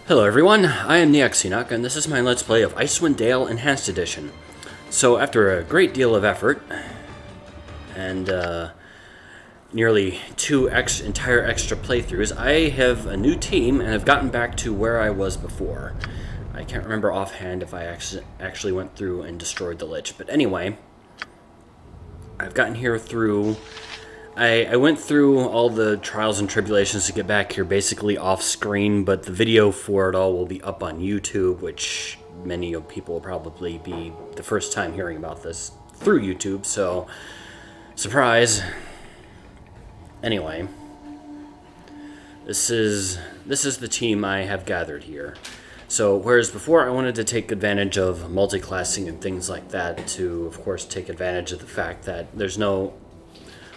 Hello everyone, I am the Xenoc, and this is my Let's Play of Icewind Dale Enhanced Edition. So after a great deal of effort, and nearly two entire extra playthroughs, I have a new team and have gotten back to where I was before. I can't remember offhand if I actually went through and destroyed the Lich, but anyway, I've gotten here through... I went through all the trials and tribulations to get back here basically off screen, but the video for it all will be up on YouTube, which many of people will probably be the first time hearing about this through YouTube, so surprise. Anyway, this is the team I have gathered here. So whereas before I wanted to take advantage of multi-classing and things like that to, of course, take advantage of the fact that there's no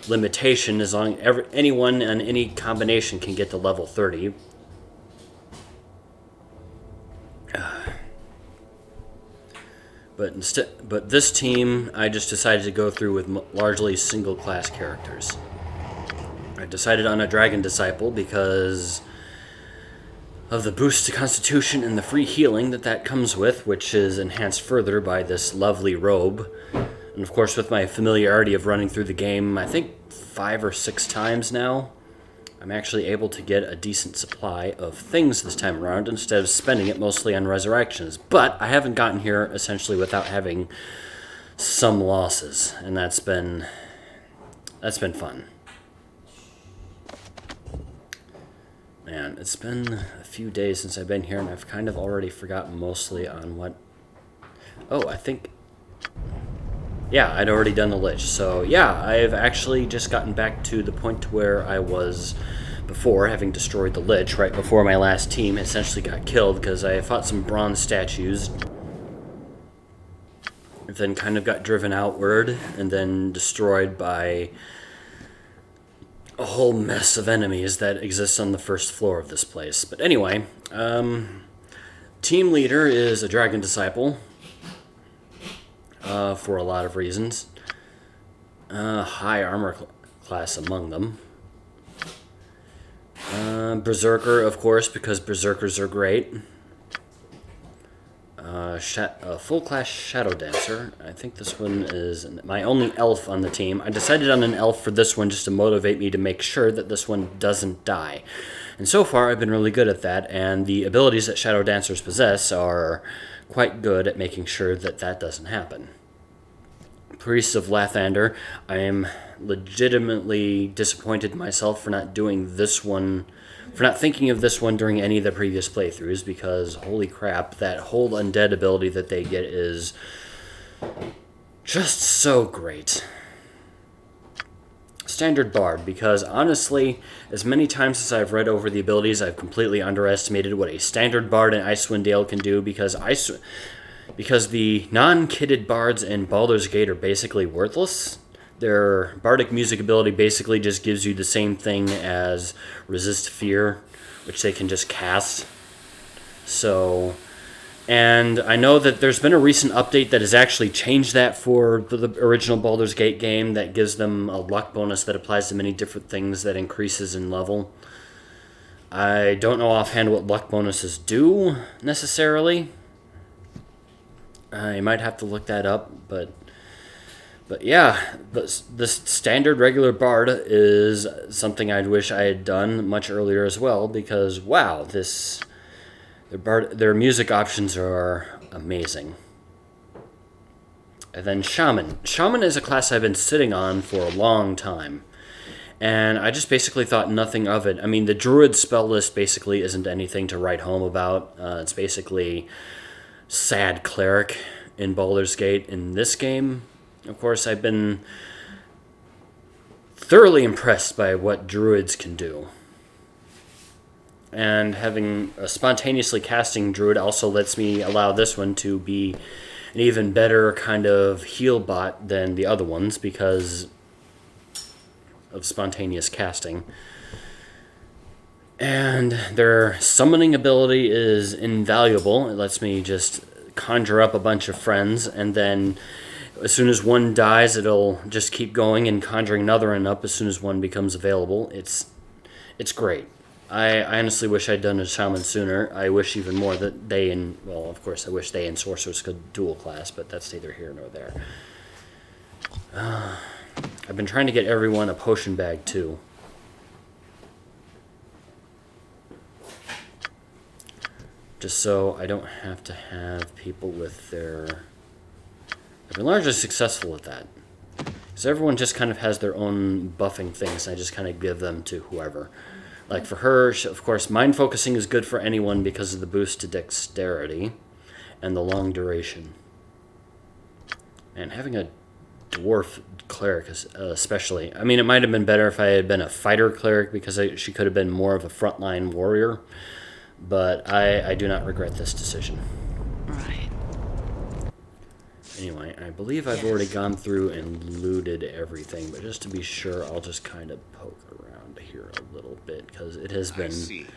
limitation as long as anyone and any combination can get to level 30. But this team, I just decided to go through with largely single class characters. I decided on a Dragon Disciple because of the boost to Constitution and the free healing that comes with, which is enhanced further by this lovely robe. And of course, with my familiarity of running through the game, I think 5 or 6 times now, I'm actually able to get a decent supply of things this time around instead of spending it mostly on resurrections. But I haven't gotten here essentially without having some losses, and that's been fun. Man, it's been a few days since I've been here, and I've kind of already forgotten mostly on what... Oh, I think... Yeah, I'd already done the Lich. So yeah, I've actually just gotten back to the point where I was before, having destroyed the Lich right before my last team essentially got killed, because I fought some bronze statues, and then kind of got driven outward, and then destroyed by a whole mess of enemies that exist on the first floor of this place. But anyway, team leader is a Dragon Disciple. For a lot of reasons. High armor class among them. Berserker, of course, because Berserkers are great. Full class Shadow Dancer. I think this one is my only elf on the team. I decided on an elf for this one just to motivate me to make sure that this one doesn't die. And so far, I've been really good at that, and the abilities that Shadow Dancers possess are quite good at making sure that that doesn't happen. Priest of Lathander, I am legitimately disappointed in myself for not doing this one, for not thinking of this one during any of the previous playthroughs, because holy crap, that whole undead ability that they get is just so great. Standard Bard, because honestly, as many times as I've read over the abilities, I've completely underestimated what a Standard Bard in Icewind Dale can do, because the non-kitted bards in Baldur's Gate are basically worthless. Their bardic music ability basically just gives you the same thing as Resist Fear, which they can just cast. So, and I know that there's been a recent update that has actually changed that for the original Baldur's Gate game, that gives them a luck bonus that applies to many different things that increases in level. I don't know offhand what luck bonuses do, necessarily. I might have to look that up, but yeah, this standard regular bard is something I'd wish I had done much earlier as well, because wow, their music options are amazing. And then Shaman. Shaman is a class I've been sitting on for a long time, and I just basically thought nothing of it. I mean, the Druid spell list basically isn't anything to write home about. It's basically sad cleric in Baldur's Gate. In this game, of course, I've been thoroughly impressed by what druids can do. And having a spontaneously casting druid also lets me allow this one to be an even better kind of heal bot than the other ones because of spontaneous casting. And their summoning ability is invaluable. It lets me just conjure up a bunch of friends, and then as soon as one dies, it'll just keep going and conjuring another one up as soon as one becomes available. It's great. I honestly wish I'd done a shaman sooner. I wish even more that they and, well, of course, I wish they and sorcerers could dual class, but that's neither here nor there. I've been trying to get everyone a potion bag too. Just so I don't have to have people with their... I've been largely successful at that. Because everyone just kind of has their own buffing things, and I just kind of give them to whoever. Like for her, of course, mind focusing is good for anyone because of the boost to dexterity and the long duration. And having a dwarf cleric especially. I mean, it might have been better if I had been a fighter cleric because she could have been more of a frontline warrior. But I do not regret this decision. Right. Anyway, I believe I've already gone through and looted everything, but just to be sure, I'll just kind of poke around here a little bit, because it has been... I see.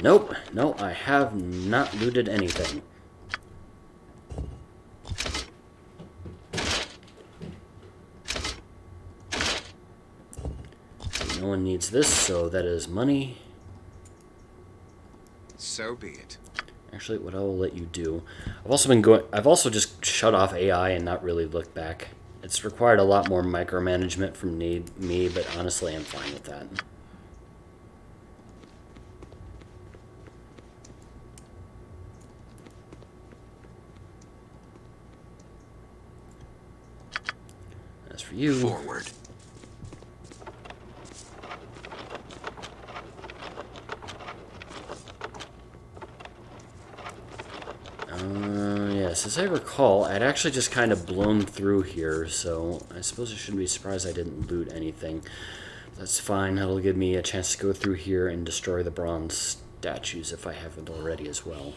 Nope, no, I have not looted anything. No one needs this, so that is money. So be it. Actually, what I will let you do... I've also just shut off AI and not really looked back. It's required a lot more micromanagement from me, but honestly, I'm fine with that. As for you... Forward. Yes, as I recall, I'd actually just kind of blown through here, so I suppose I shouldn't be surprised I didn't loot anything. That's fine, that'll give me a chance to go through here and destroy the bronze statues if I haven't already as well.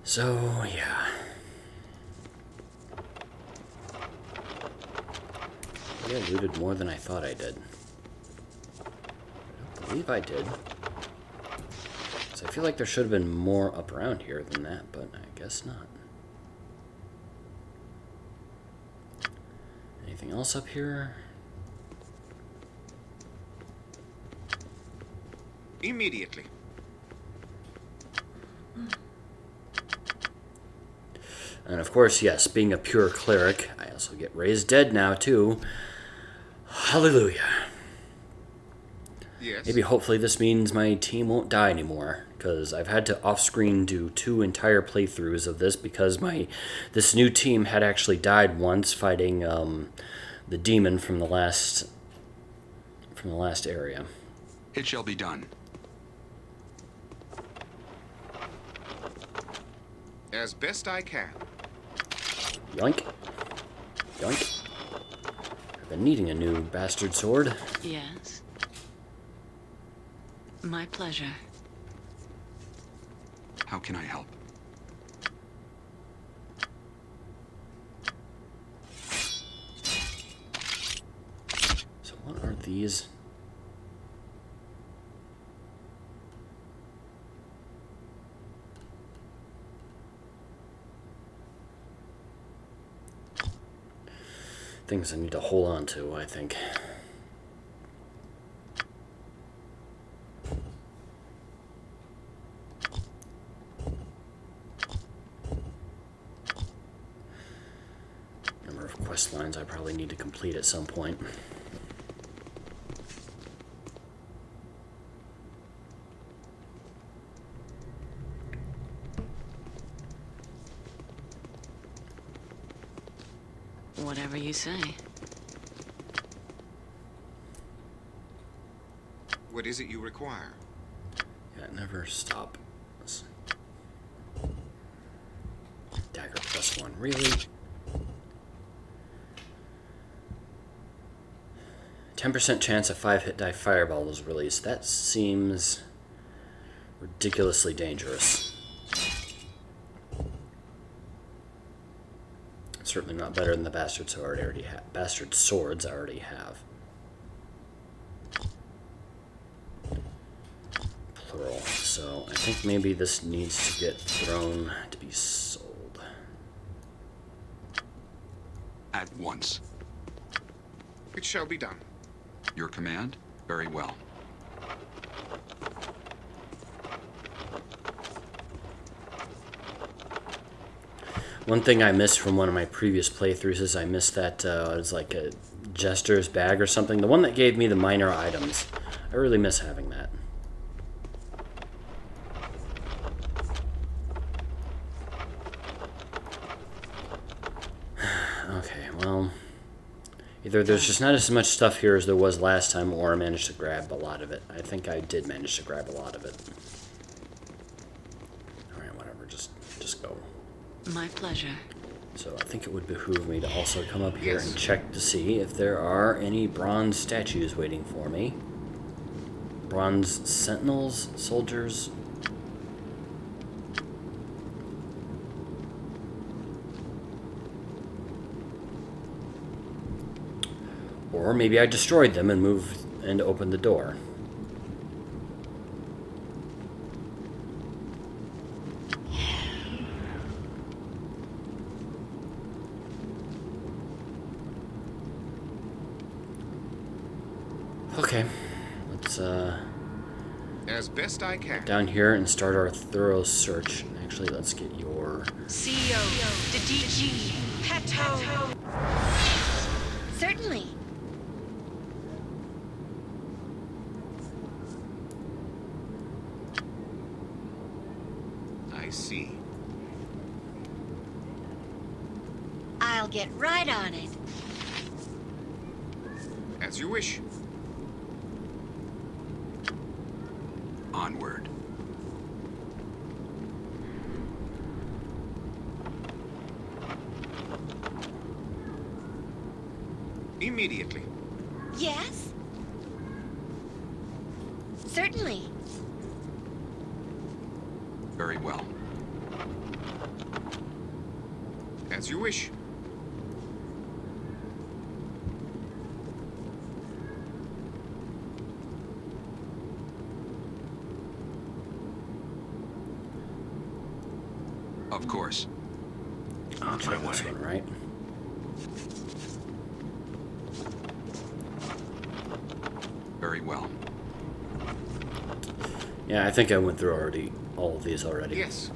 So, yeah. Maybe I looted more than I thought I did. I don't believe I did. So I feel like there should have been more up around here than that, but I guess not. Anything else up here? Immediately. And of course, yes, being a pure cleric, I also get raised dead now, too. Hallelujah. Yes. Maybe hopefully this means my team won't die anymore, because I've had to off-screen do 2 entire playthroughs of this because this new team had actually died once fighting the demon from the last area. It shall be done. As best I can. Yoink. Yoink. I've been needing a new bastard sword. Yes. My pleasure. How can I help? So what are these? Things I need to hold on to, I think. Number of quest lines I probably need to complete at some point. Whatever you say. What is it you require? Yeah, never stop. Dagger +1, really? 10% chance a 5-hit die fireball is released. That seems ridiculously dangerous. Certainly not better than the bastard swords I already have. So I think maybe this needs to get thrown to be sold. At once. It shall be done. Your command? Very well. One thing I missed from one of my previous playthroughs is I missed that it was like a jester's bag or something. The one that gave me the minor items. I really miss having that. Okay, well, either there's just not as much stuff here as there was last time, or I managed to grab a lot of it. I think I did manage to grab a lot of it. Alright, whatever, just go. My pleasure. So I think it would behoove me to also come up here Yes. and check to see if there are any bronze statues waiting for me. Bronze sentinels, soldiers. Or maybe I destroyed them and moved and opened the door. Okay, let's As best I can. down here and start our thorough search. Actually, let's get your... CEO, the DG, Peto. Certainly. I see. I'll get right on it. As you wish. Onward. Immediately. Yes? Certainly. Very well. As you wish. Of course. On my this way. one, right? Very well. Yeah, I think I went through already all of these already. Yes.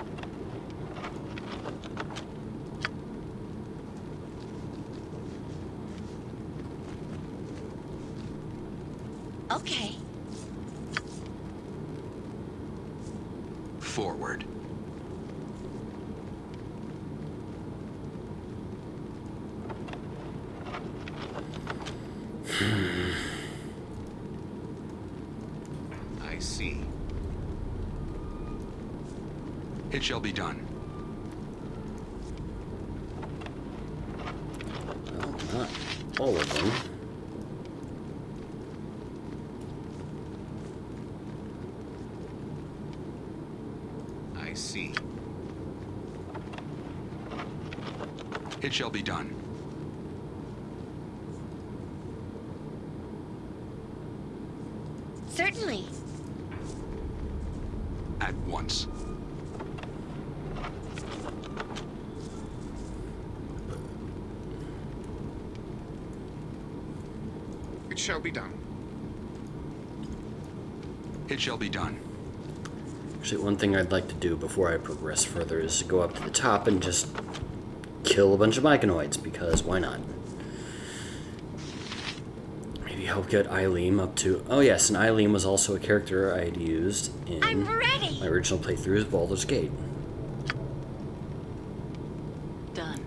Okay. Forward. I see. It shall be done. Well, not all of them. I see. It shall be done. Certainly. At once. It shall be done. It shall be done. Actually, one thing I'd like to do before I progress further is go up to the top and just kill a bunch of myconoids, because why not? Maybe help get Eileen up to... Oh yes, and Eileen was also a character I had used in I'm ready. my original playthrough of Baldur's Gate. Done.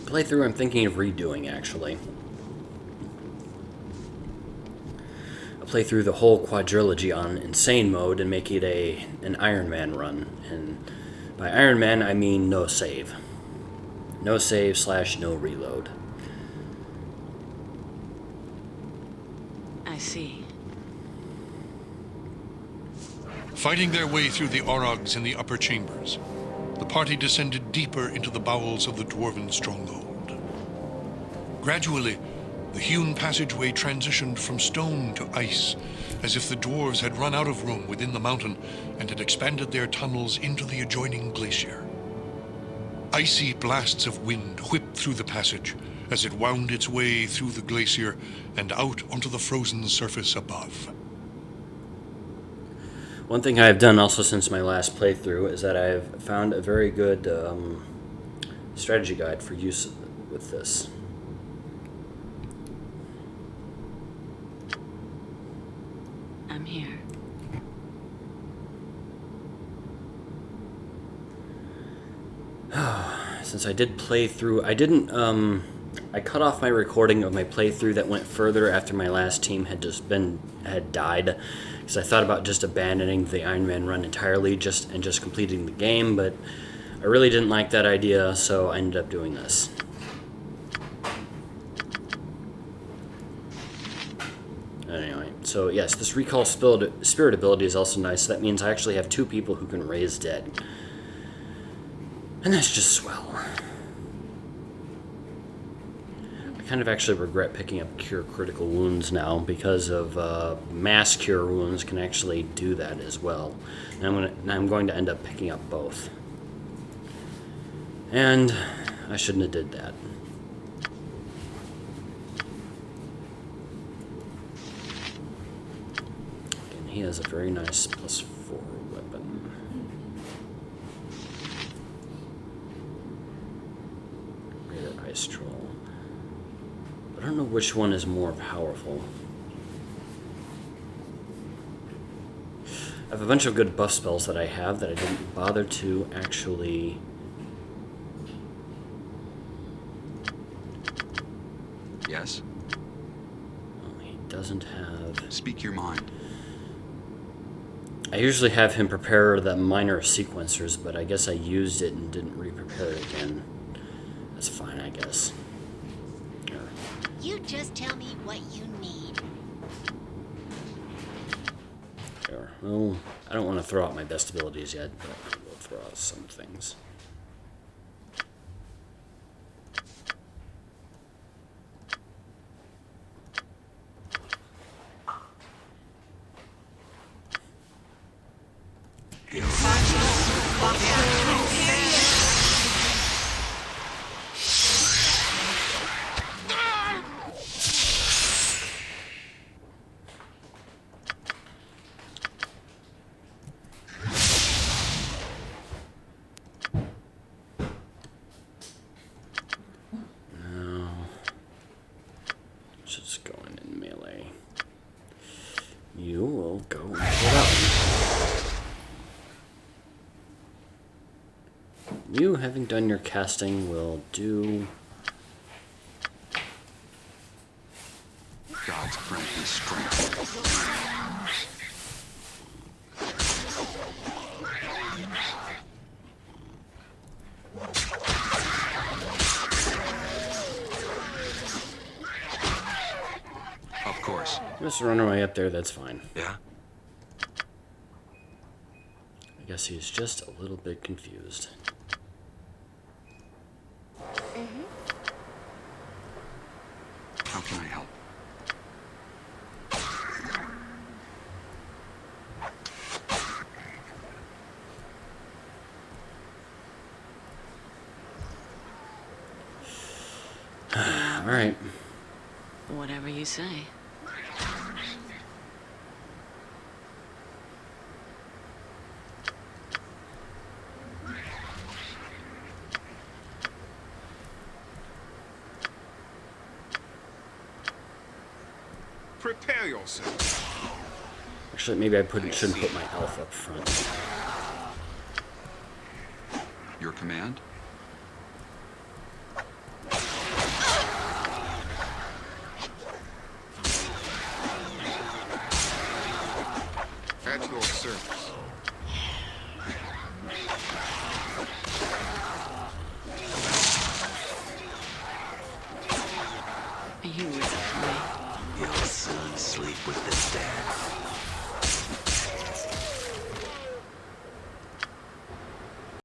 Playthrough I'm thinking of redoing, actually. I'll play through the whole quadrilogy on Insane mode and make it an Iron Man run. And by Iron Man, I mean no save. No save / no reload. I see. Fighting their way through the Orogs in the upper chambers. the party descended deeper into the bowels of the dwarven stronghold. Gradually, the hewn passageway transitioned from stone to ice, as if the dwarves had run out of room within the mountain and had expanded their tunnels into the adjoining glacier. Icy blasts of wind whipped through the passage as it wound its way through the glacier and out onto the frozen surface above. One thing I've done also since my last playthrough is that I've found a very good strategy guide for use with this. I'm here. Since I did play through, I cut off my recording of my playthrough that went further after my last team had died, because I thought about just abandoning the Iron Man run entirely and just completing the game, but I really didn't like that idea, so I ended up doing this. Anyway, so yes, this recall spirit ability is also nice. That means I actually have 2 people who can raise dead. And that's just swell. I kind of actually regret picking up Cure Critical Wounds now, because of Mass Cure Wounds can actually do that as well. And I'm going to end up picking up both. And I shouldn't have did that. And he has a very nice +4 weapon. Ice Troll. But I don't know which one is more powerful. I have a bunch of good buff spells that I have that I didn't bother to actually... Yes? Oh, he doesn't have... Speak your mind. I usually have him prepare the minor sequencers, but I guess I used it and didn't re-prepare it again. That's fine, I guess. Here. You just tell me what you need. Here. Well, I don't want to throw out my best abilities yet, but I will throw out some things. Just going in melee. You will go and put up. You, having done your casting, will do... God's grant me strength. Of course. Just run away up there, that's fine. Yeah? I guess he's just a little bit confused. How can I help? All right. Whatever you say. Prepare yourself. Actually, maybe I shouldn't put my elf up front. Your command? At your service. You